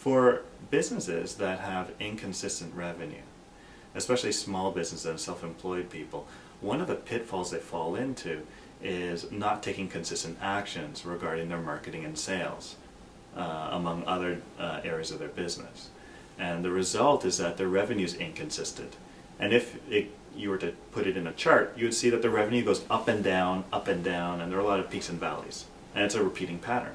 For businesses that have inconsistent revenue, especially small businesses and self-employed people, one of the pitfalls they fall into is not taking consistent actions regarding their marketing and sales, among other areas of their business. And the result is that their revenue is inconsistent. And if you were to put it in a chart, you would see that the revenue goes up and down, and there are a lot of peaks and valleys. And it's a repeating pattern.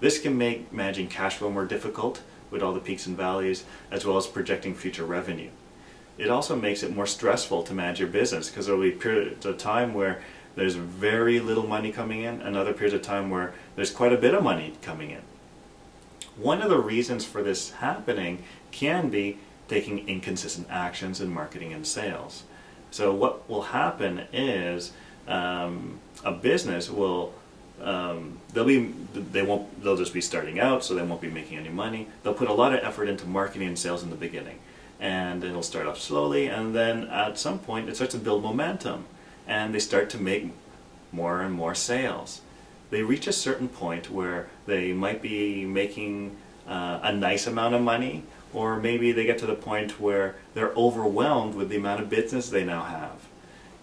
This can make managing cash flow more difficult with all the peaks and valleys, as well as projecting future revenue. It also makes it more stressful to manage your business, because there will be periods of time where there's very little money coming in, and other periods of time where there's quite a bit of money coming in. One of the reasons for this happening can be taking inconsistent actions in marketing and sales. So what will happen is a business will they'll just be starting out, so they won't be making any money. They'll put a lot of effort into marketing and sales in the beginning, and it'll start off slowly, and then at some point it starts to build momentum, and they start to make more and more sales. They reach a certain point where they might be making a nice amount of money, or maybe they get to the point where they're overwhelmed with the amount of business they now have.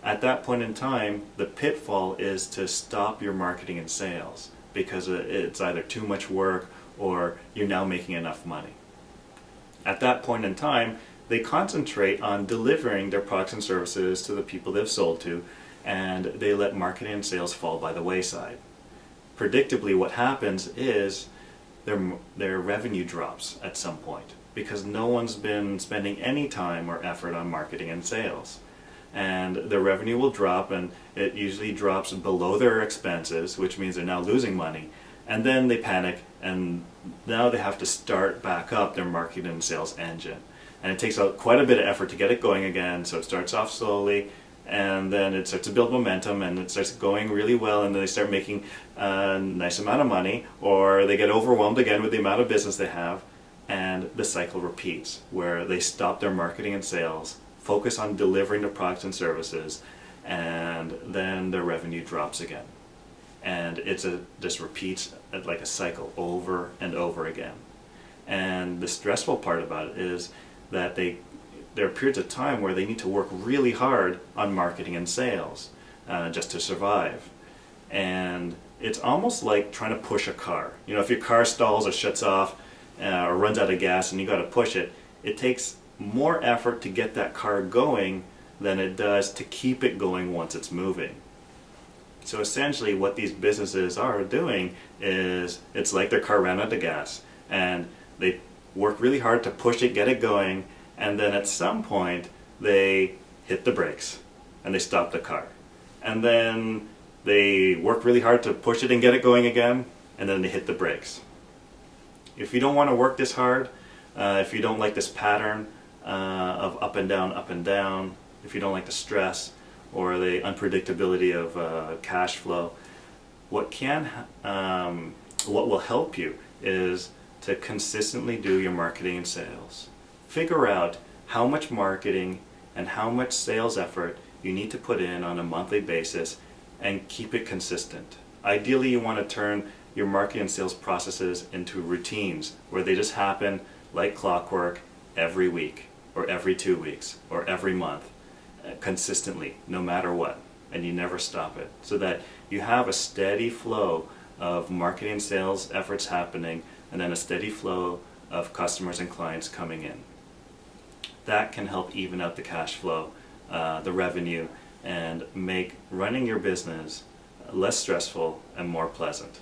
At that point in time, the pitfall is to stop your marketing and sales, because it's either too much work or you're now making enough money. At that point in time, they concentrate on delivering their products and services to the people they've sold to, and they let marketing and sales fall by the wayside. Predictably, what happens is their revenue drops at some point, because no one's been spending any time or effort on marketing and sales. And their revenue will drop, and it usually drops below their expenses, which means they're now losing money. And then they panic, and now they have to start back up their marketing and sales engine. And it takes quite a bit of effort to get it going again, so it starts off slowly, and then it starts to build momentum, and it starts going really well, and then they start making a nice amount of money, or they get overwhelmed again with the amount of business they have, and the cycle repeats, where they stop their marketing and sales, focus on delivering the products and services, and then their revenue drops again. And this repeats like a cycle over and over again. And the stressful part about it is that there are periods of time where they need to work really hard on marketing and sales just to survive. And it's almost like trying to push a car. You know, if your car stalls or shuts off or runs out of gas and you got to push it, it takes more effort to get that car going than it does to keep it going once it's moving. So essentially what these businesses are doing is, it's like their car ran out of gas, and they work really hard to push it, get it going, and then at some point they hit the brakes and they stop the car. And then they work really hard to push it and get it going again, and then they hit the brakes. If you don't want to work this hard, if you don't like this pattern of up and down, if you don't like the stress or the unpredictability of cash flow, what will help you is to consistently do your marketing and sales. Figure out how much marketing and how much sales effort you need to put in on a monthly basis, and keep it consistent. Ideally, you want to turn your marketing and sales processes into routines where they just happen like clockwork every week, or every 2 weeks, or every month, consistently, no matter what, and you never stop it, so that you have a steady flow of marketing and sales efforts happening, and then a steady flow of customers and clients coming in. That can help even out the cash flow, the revenue, and make running your business less stressful and more pleasant.